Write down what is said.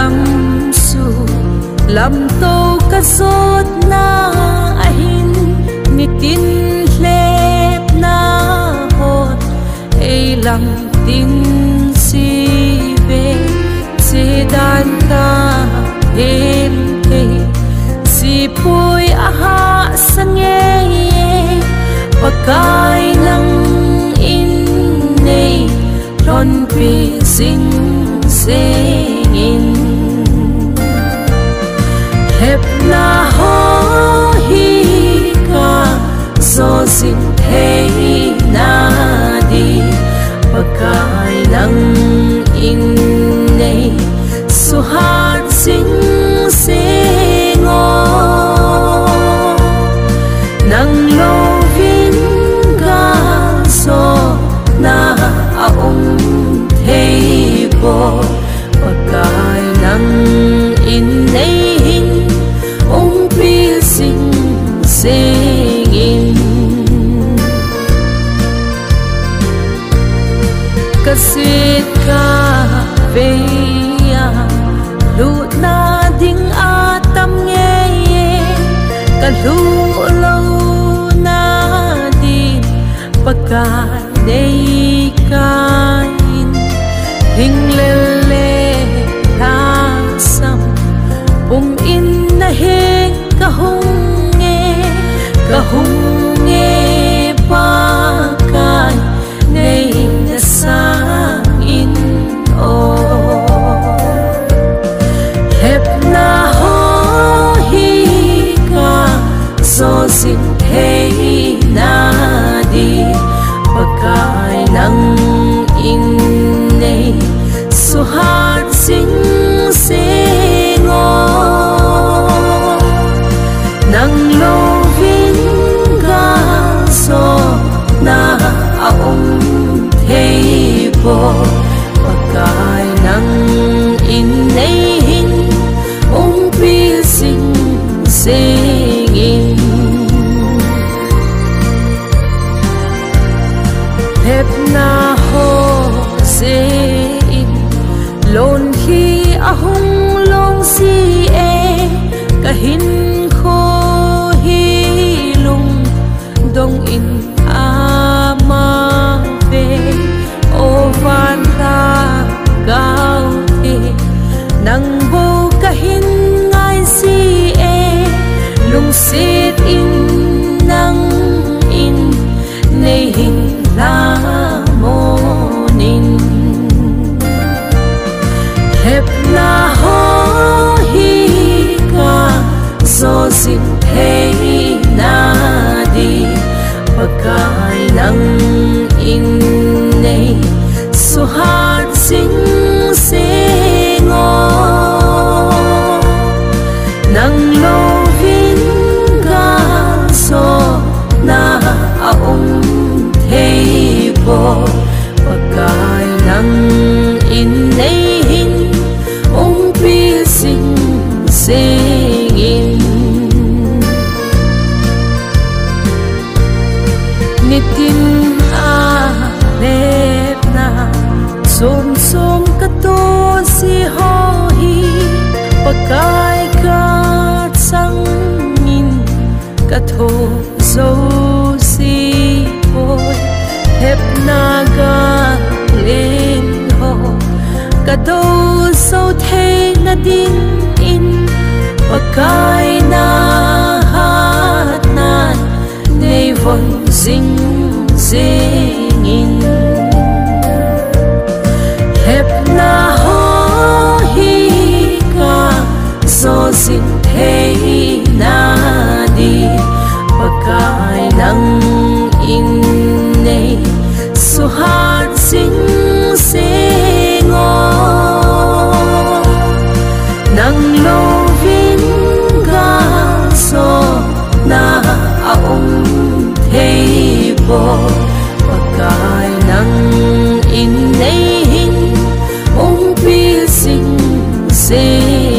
lăng su lam tô ka zot na ahin ni tin lep na hot ei lam tin si ve si dan ka em ke si pui aha sange pakai nang in nei lon pi sing singin hep na ho hi ka so sin hey na di pakai nang in nei so hat sing singo nang lo vin ga so na aum hey po pakai nang in nei hin pi sing singin kasit ka veya lu na ding atam nge kalu lo na di pakai nei kain hing lele lasam pung in na he kahung nge pakai nei na sang in o hep na ho hi ka so sin hey na di pakai nang in nei so hat sing singo nang lo vin ga so na aum thei po pakai nang in nei hin pi sing singin hep na ho se in lon hi ahung long si e kahin kho hi lung dong in ama ve o van ra gao te nang bo kahin ngai si e lung sit in nang in nei hin la monin hep na ho hi ka so sin hey na di pakai nang in nei so hat sing singo nang lo vin ga so na aum thei po pakai nang in nei hin pi sing singin nitin a lep na som som ka to si ho hi pakai ka sang min ka tho so si boy hep na ga len ho ka do so the na din in pakai na hat nan nei von sing singin hep na ho hi ka so sin hey na di pakai nang in nei so hat sing singo nang lo vin ga so na aum thei po pakai nang in nei hin pi sing sing